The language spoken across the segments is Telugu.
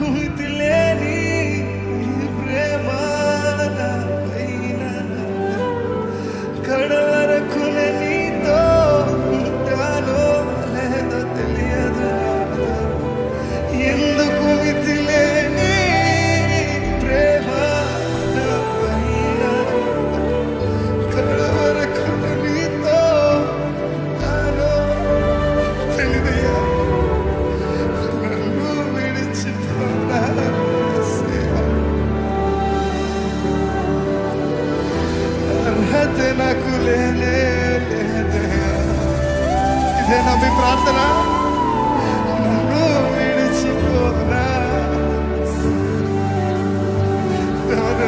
కుమితిలేని ప్రేమ పైన కడవరకు నీతో ఉంటానో లేదో తెలియదు. ఎందుకు మితిలేని ప్రేమ పైన కడవరకు నీతో ఉంటానో తెలియదయ్యా. నన్ను విడిచిపోనా అర్హత నాకు లేదయ్యా. ఇదేనా మీ ప్రార్థన? నన్ను విడిచిపోనా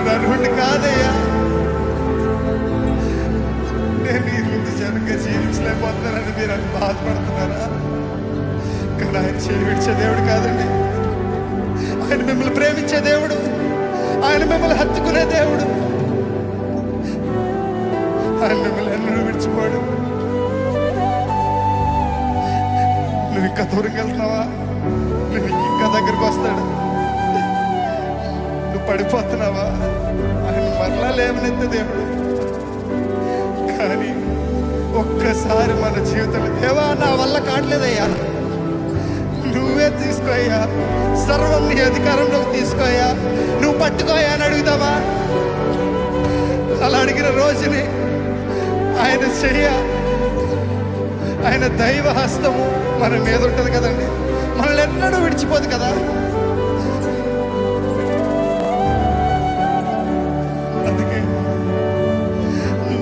నన్ను కాదయ్యా. నేను ఈ ముందు జనంగా జీవించలేకపోతున్నానని మీరు అని బాధపడుతున్నారా? కానీ ఆయన చేయి విడిచే దేవుడు కాదండి. ఆయన మిమ్మల్ని ప్రేమించే దేవుడు, ఆయన మిమ్మల్ని హత్తుకునే దేవుడు. ఆయన మిమ్మల్ని ఎన్నడూ విడిచిపోడు. నువ్వు ఇంకా దూరంగా వెళ్తున్నావా? నువ్వు ఇంకా దగ్గరకు వస్తాడు. నువ్వు పడిపోతున్నావా? ఆయన మరలా లేవనెత్తే దేవుడు. కానీ ఒక్కసారి మన జీవితంలో దేవా నా వల్ల కావట్లేదయ్యా, నువ్వే తీసుకోయ్యా, సర్వం నీ అధికారంలోకి తీసుకోయా, నువ్వు పట్టుకోయా అని అడుగుతావా? అలా అడిగిన రోజుని ఆయన చెయ్య, ఆయన దైవ హస్తము మన మీద ఉంటుంది కదండి. మనల్ని ఎన్నడూ విడిచిపోదు కదా. అందుకే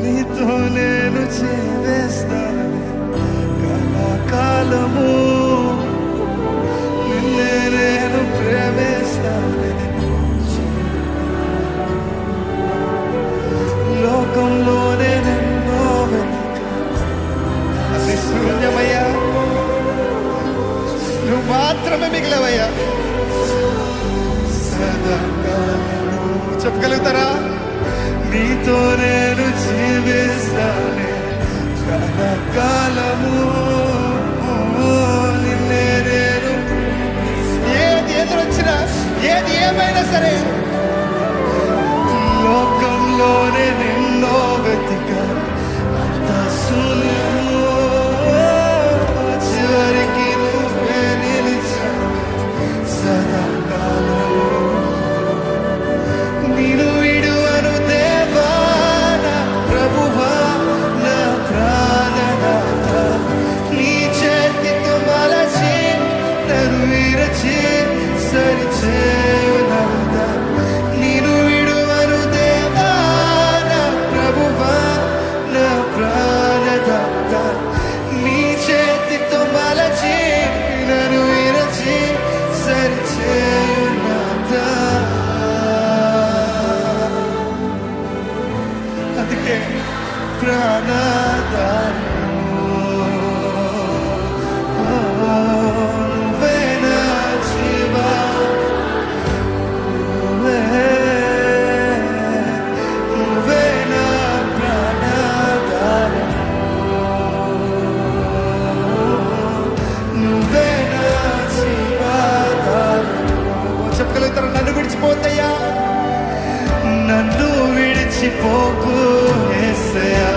నీతో నేను చేస్తాను కళాకాలము, నిన్నే నేను ప్రేమిస్తాను. లోకంలోనే నిన్నో అది శూన్యమయ్యా, నువ్వు మాత్రమే మిగిలవయ్యా. చెప్పగలుగుతారా? నీతో నేను జీవిస్తానే కళాకాలము, నిన్నే నేను ఏది ఎదురొచ్చినా ఏది ఏమైనా సరే లోకంలోనే నిన్నో వెతిక అంత శూన్యము, చివరికి నువ్వే నిలిచావు సదాకాలము. నేను విడువను దేవా నా ప్రభువా నా ప్రాణనాథ, నీ చేతితో మలచి నన్ను విరచి సరిచేయునాథ. నేను విడువను దేవా నా ప్రభువా నా ప్రాణనాథ, నీ చేతితో మలచి నన్ను విరచి సరిచేయునాథ. అందుకే ప్రాణదారు నువ్వే నా జీవా, నువ్వే నా ప్రాణదారు, నువ్వే నా జీవాధారు. చెప్పగలుగుతారు? నన్ను విడిచిపోతయ్యా, నన్ను విడిచిపోకు యేసయ్యా,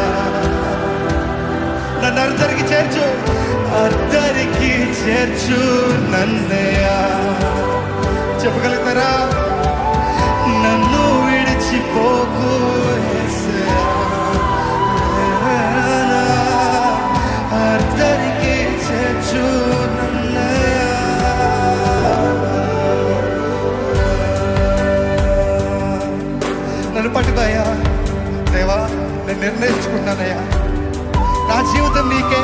నన్ను అద్దరికి చేర్చు, అద్దరికి చేర్చు నన్నయ్యా. చెప్పగలుగుతారా? నన్ను విడిచిపోకు యేసయ్యా, అద్దరికి చేర్చు నన్నయ్యా. నన్ను పట్టుకోయ్యా దేవా, నేను నిర్ణయించుకున్నానయ్యా, నా జీవితం నీకే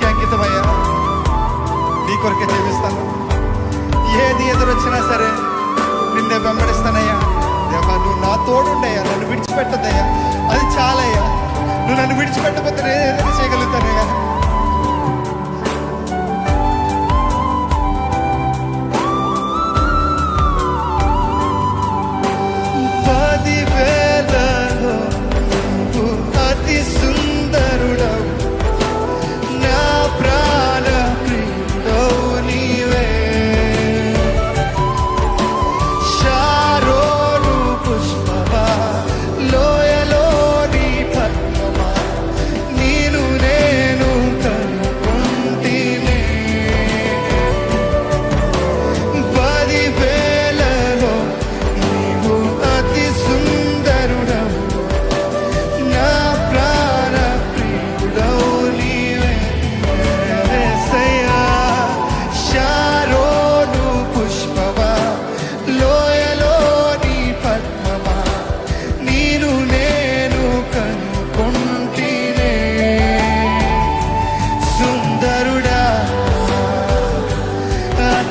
అంకితమయ్యా, నీ కొరకే జీవిస్తాను. ఏది ఎదురొచ్చినా సరే నిన్నే వెంబడిస్తానయ్యా. దేవా నువ్వు నా తోడుండయ్యా, నన్ను విడిచిపెట్టదయ్యా, అది చాలయ్యా. నువ్వు నన్ను విడిచిపెట్టకపోతే నేను ఏదైనా చేయగలుగుతానయ్యా. అతి సుందరుడవు నా ప్రాణ ప్రియుడవు నీవే.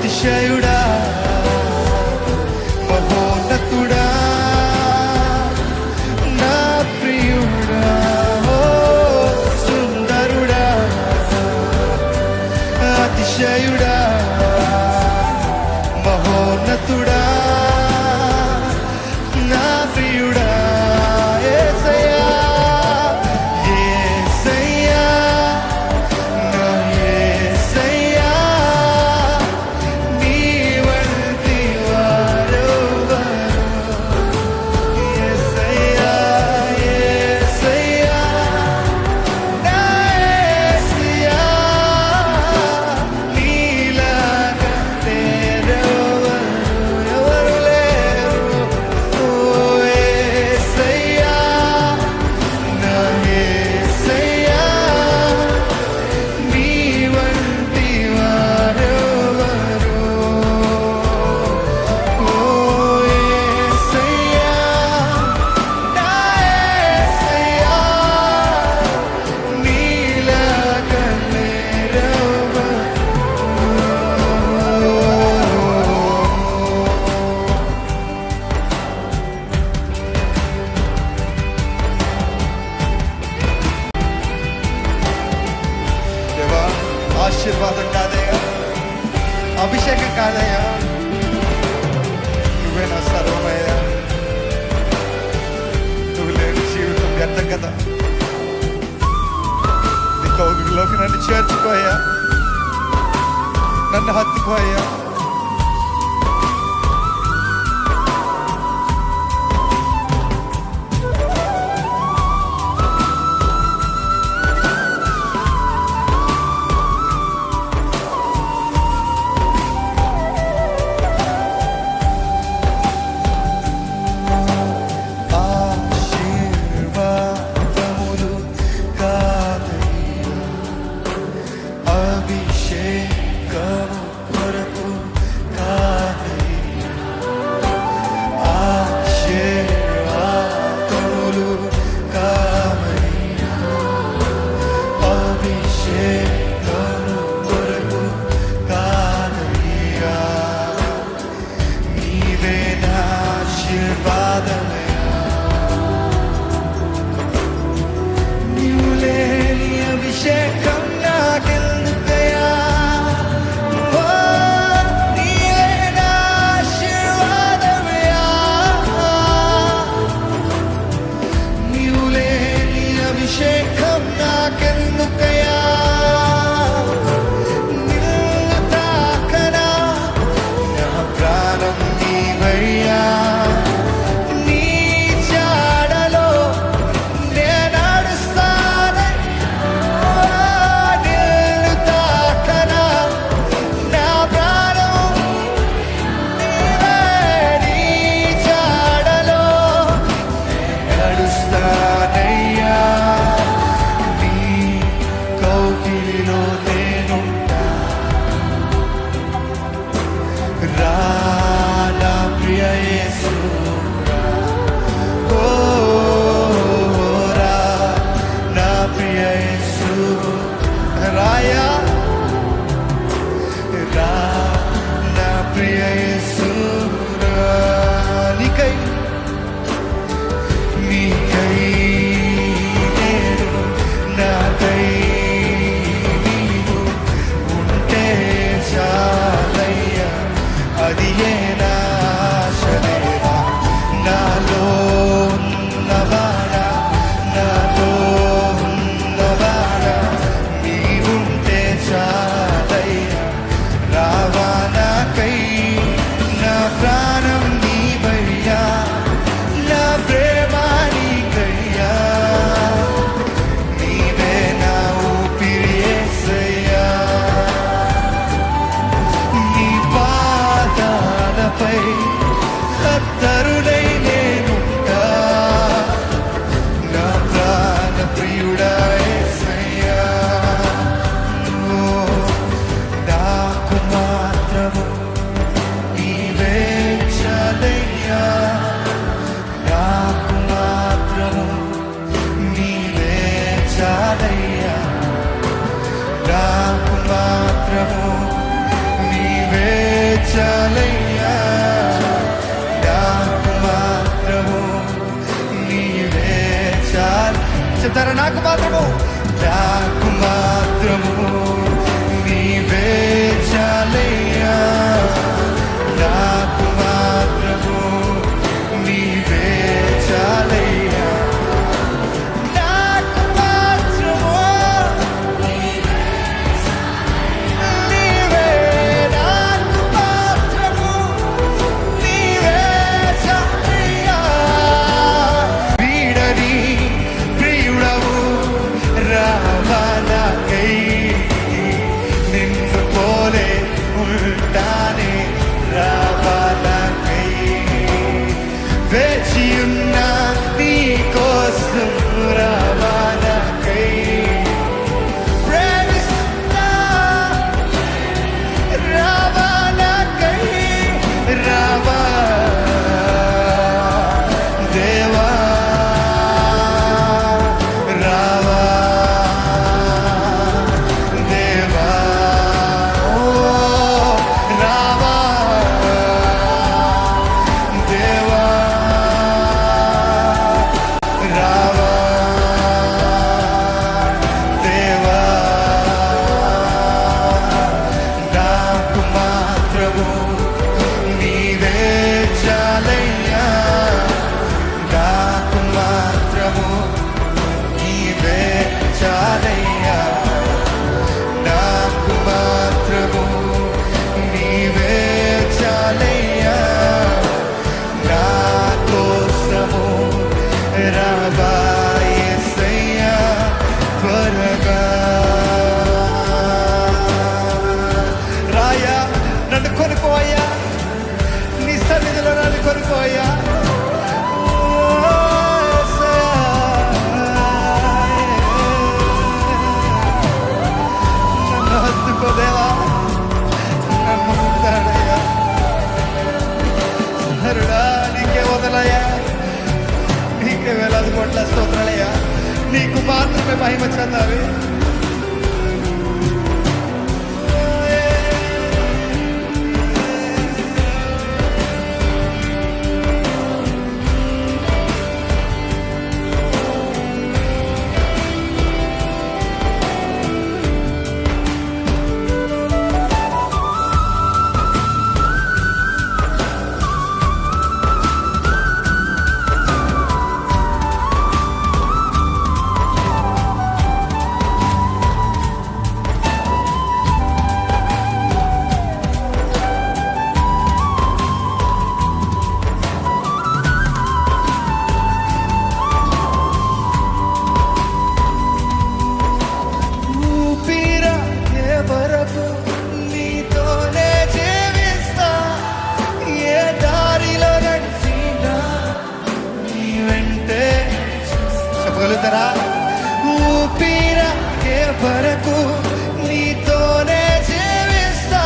అతిశయుడా మహోన్నతుడా నా ప్రియుడా సుందరుడా అతిశయుడా మహోన్నతుడా నా ప్రియుడా యేసయ్యా యేసయ్యా నా యేసయ్యా నీ వంటి వారెవరు యేసయ్యా యేసయ్యా నా యేసయ్యా నీలాగా ఎవరు లేరు ఓ యేసయ్యా నా యేసయ్యా నీ వంటి వారెవరు ఓ యేసయ్యా నా యేసయ్యా నీలాగా లేరెవరు దేవా ఆశీర్వాదం కాదయ్యా అభిషేకం కాదయ్యా నువ్వే నా సర్వమయ్యా నువ్వు లేని జీవితం వ్యర్థం కదా నీ కౌగిలిలోకి నన్ను చేర్చుకోయ్యా నన్ను హత్తుకోయ్యా ఆశీర్వాదములు కాదయ్యా అభిషేకము కొరకు కాదయ్యా ఆశీర్వాదములు కావయ్యా అభిషేకము కొరకు కాదయ్యా నీవే నా ఆశీర్వాదమయ్యా నీవు లేని అభిషేకం నాకెందుకయ్యా ఓ నీవే నా ఆశీర్వాదమయ్యా నీవు లేని అభిషేకం నాకెందుకయ్యా నిన్ను తాకనా నా ప్రాణం నీవయ్యా నీ జాడలో నేను నడుస్తానయ్యా నిన్ను తాకనా నా ప్రాణం నీవే నీ జాడలో నడుస్తానయ్యా నీ కౌగిలిలో నేనుంటా రా నా ప్రియ యేసు ఓ రా నా ప్రియ యేసు రాయా రా నా ప్రియ యేసు రా నీకై నేను నాకై నీవు ఉంటే చాలయ్యా అది ఏ నా ఆశలేరా రావాలకై వేచియున్న నీ కోసం రావాలకై ప్రేమిస్తున్నా రావాలకై రావా దేవా రావా దేవా ఓ రావా దేవా రావా దేవా నాకు మాత్రము నీవే చాలయ్యా నాకు మాత్రము నీవే చాలయ్యా నాకు మాత్రము నీవే చాలయ్యా నా కోసము రావా యేసయ్యా త్వరగా రాయా నన్ను కొనుకోయ్యా నీ సన్నిధిలో నన్ను కొనుకోయ్యా నన్ను హత్తుకోదేవా నన్ను ముద్దాడయ్యా హరుడా నీకే వదలయ్యా నీకే వేలాది కోట్ల స్తోత్రాలయ్యా నీకు మాత్రమే మహిమ చెందాలి ఊపిరాగే వరకు నీతోనే జీవిస్తా ఏ దారిలో నడిచినా నీ వెంటే చెప్పగలుగుతారా ఊపిరాగే వరకు నీతోనే జీవిస్తా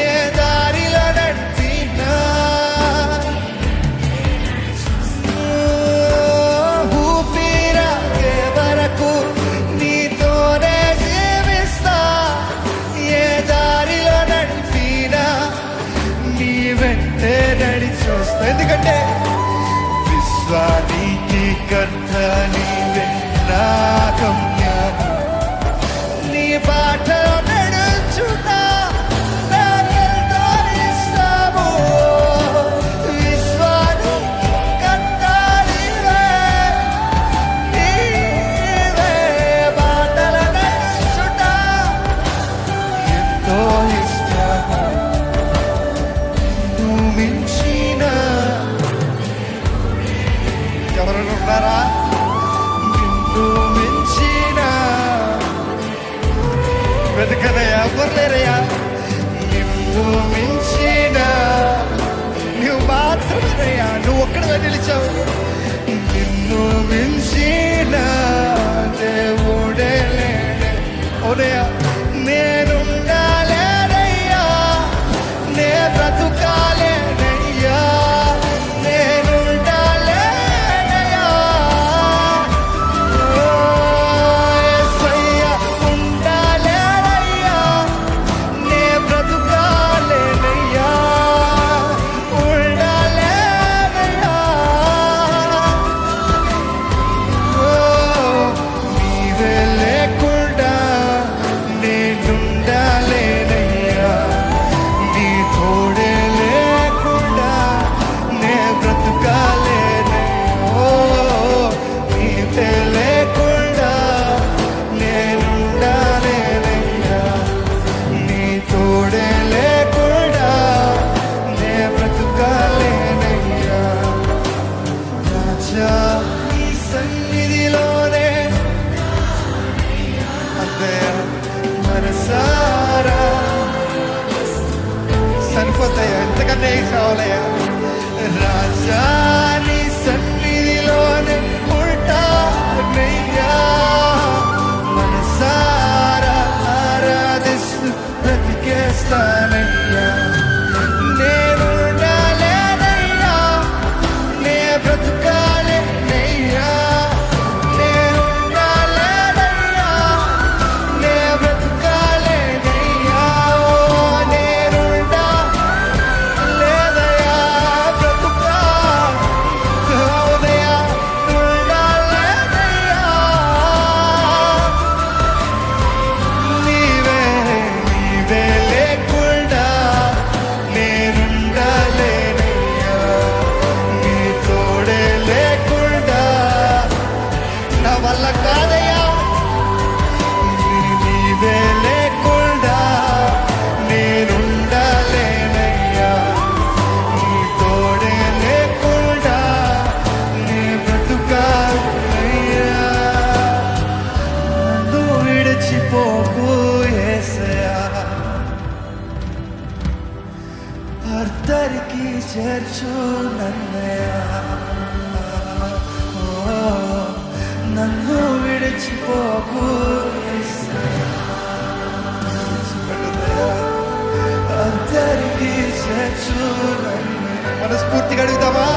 ఏ దారిలో నడిచినా ఊపిరాగే వరకు నీతోనే జీవిస్తా ఏ దారిలో నడిపినా నీ వెంటే నడిచొస్తా ఎందుకంటే విశ్వానికి కర్త నీవే నా గమ్యము నీ బాటలో నడుచున్నా నాకెంతో ఇష్టము విశ్వానికి కర్త నీవే నీవే బాటలో నడుచున్నా ఎంతో ఇష్టము నువ్వు మించిన ఎవరైనా ఉన్నారా నిన్ను మించిన వెతకదయ్యా ఎవరు లేరయ్యా నిన్ను మించిన నువ్వు మాత్రమేనయ్యా నువ్వు ఒక్కడివే నిలిచావు నిన్ను మించిన దేవుడే లేడే అవునయ్యా నేనుండాలేనయ్యా నే బ్రతుకాలేనయ్యా నేనుండాలేనయ్యా ఓ యేసయ్యా ఉండాలేనయ్యా నే సరిపోతాయా? ఎంతకన్నా ఏం కావాలయ్యా? రాజాని సన్నిధిలోనే ఉంటానయ్యా, మనసారా ఆరాధిస్తూ బ్రతికేస్తానయ్యా. నేనుండాలేనయ్యా, నే బ్రతుకాలేనయ్యా, నేనుండాలేనయ్యా, నే బ్రతుకాలేనయ్యా. నేనుండాలేదయ్యా, బ్రతుకాలేదయ్యా, ఉండాలేనయ్యా. నీవే నీవే లేకుండా నేనుండాలేనయ్యా, నీ తోడే లేకుండా నా వల్ల కాదయ్యా. నీవే లేకుండా నేనుండాలేనయ్యా, నీ తోడే లేకుండా నీ బ్రతుకాలయ్యా. నన్ను విడిచిపోకు యేసయ్యా, అర్ధరికి చేర్చు నన్నయ్యా. ఓ, నన్ను విడిచిపోకు యేసయ్యా, అర్ధరికి చేర్చు నన్నయ్యా. మనస్ఫూర్తిగా అడుగుదామా?